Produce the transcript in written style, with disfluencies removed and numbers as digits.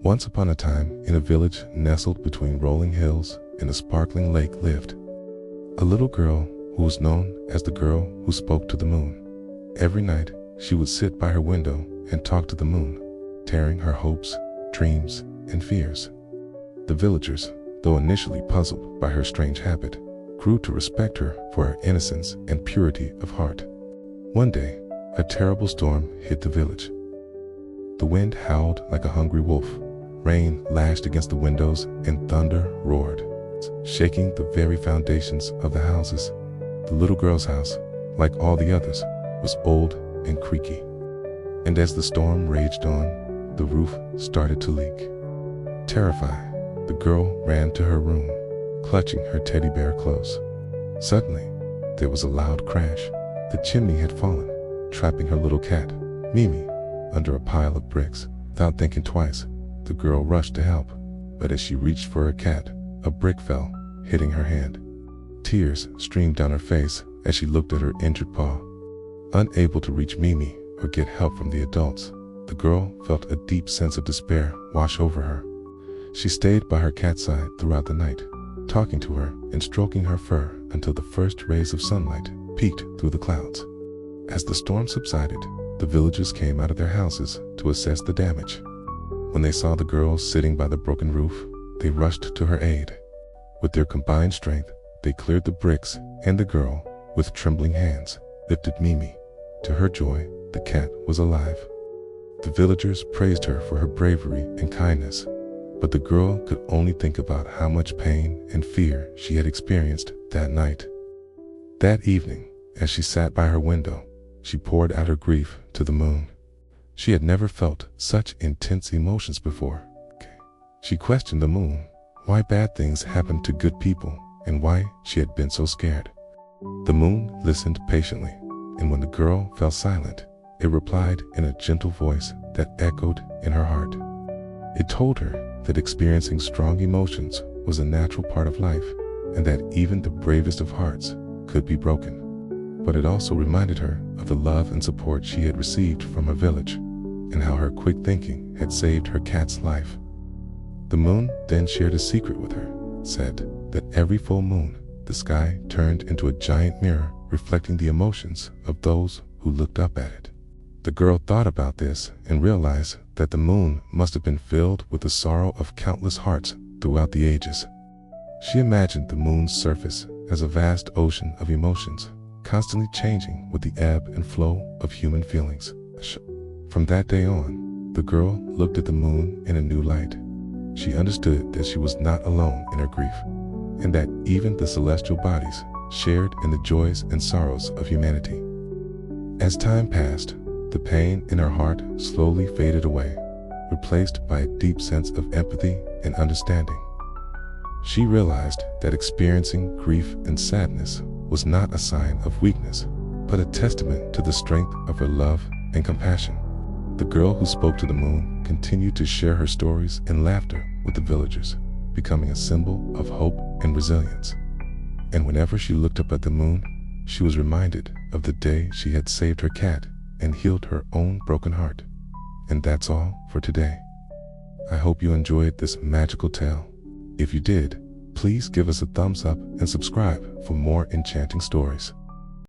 Once upon a time, in a village nestled between rolling hills and a sparkling lake lived a little girl who was known as the girl who spoke to the moon. Every night, she would sit by her window and talk to the moon, sharing her hopes, dreams, and fears. The villagers, though initially puzzled by her strange habit, grew to respect her for her innocence and purity of heart. One day, a terrible storm hit the village. The wind howled like a hungry wolf, rain lashed against the windows, and thunder roared, shaking the very foundations of the houses. The little girl's house, like all the others, was old and creaky. And as the storm raged on, the roof started to leak. Terrified, the girl ran to her room, clutching her teddy bear close. Suddenly, there was a loud crash. The chimney had fallen, trapping her little cat, Mimi, under a pile of bricks. Without thinking twice, the girl rushed to help, but as she reached for her cat, a brick fell, hitting her hand. Tears streamed down her face as she looked at her injured paw. Unable to reach Mimi or get help from the adults, the girl felt a deep sense of despair wash over her. She stayed by her cat's side throughout the night, talking to her and stroking her fur until the first rays of sunlight peeked through the clouds. As the storm subsided, the villagers came out of their houses to assess the damage. When they saw the girl sitting by the broken roof, they rushed to her aid. With their combined strength, they cleared the bricks, and the girl, with trembling hands, lifted Mimi. To her joy, the cat was alive. The villagers praised her for her bravery and kindness, but the girl could only think about how much pain and fear she had experienced that night. That evening, as she sat by her window, she poured out her grief to the moon. She had never felt such intense emotions before. She questioned the moon, why bad things happened to good people, and why she had been so scared. The moon listened patiently, and when the girl fell silent, it replied in a gentle voice that echoed in her heart. It told her that experiencing strong emotions was a natural part of life, and that even the bravest of hearts could be broken. But it also reminded her of the love and support she had received from her village, and how her quick thinking had saved her cat's life. The moon then shared a secret with her, said that every full moon, the sky turned into a giant mirror reflecting the emotions of those who looked up at it. The girl thought about this and realized that the moon must have been filled with the sorrow of countless hearts throughout the ages. She imagined the moon's surface as a vast ocean of emotions, constantly changing with the ebb and flow of human feelings. From that day on, the girl looked at the moon in a new light. She understood that she was not alone in her grief, and that even the celestial bodies shared in the joys and sorrows of humanity. As time passed, the pain in her heart slowly faded away, replaced by a deep sense of empathy and understanding. She realized that experiencing grief and sadness was not a sign of weakness, but a testament to the strength of her love and compassion. The girl who spoke to the moon continued to share her stories and laughter with the villagers, becoming a symbol of hope and resilience. And whenever she looked up at the moon, she was reminded of the day she had saved her cat and healed her own broken heart. And that's all for today. I hope you enjoyed this magical tale. If you did, please give us a thumbs up and subscribe for more enchanting stories.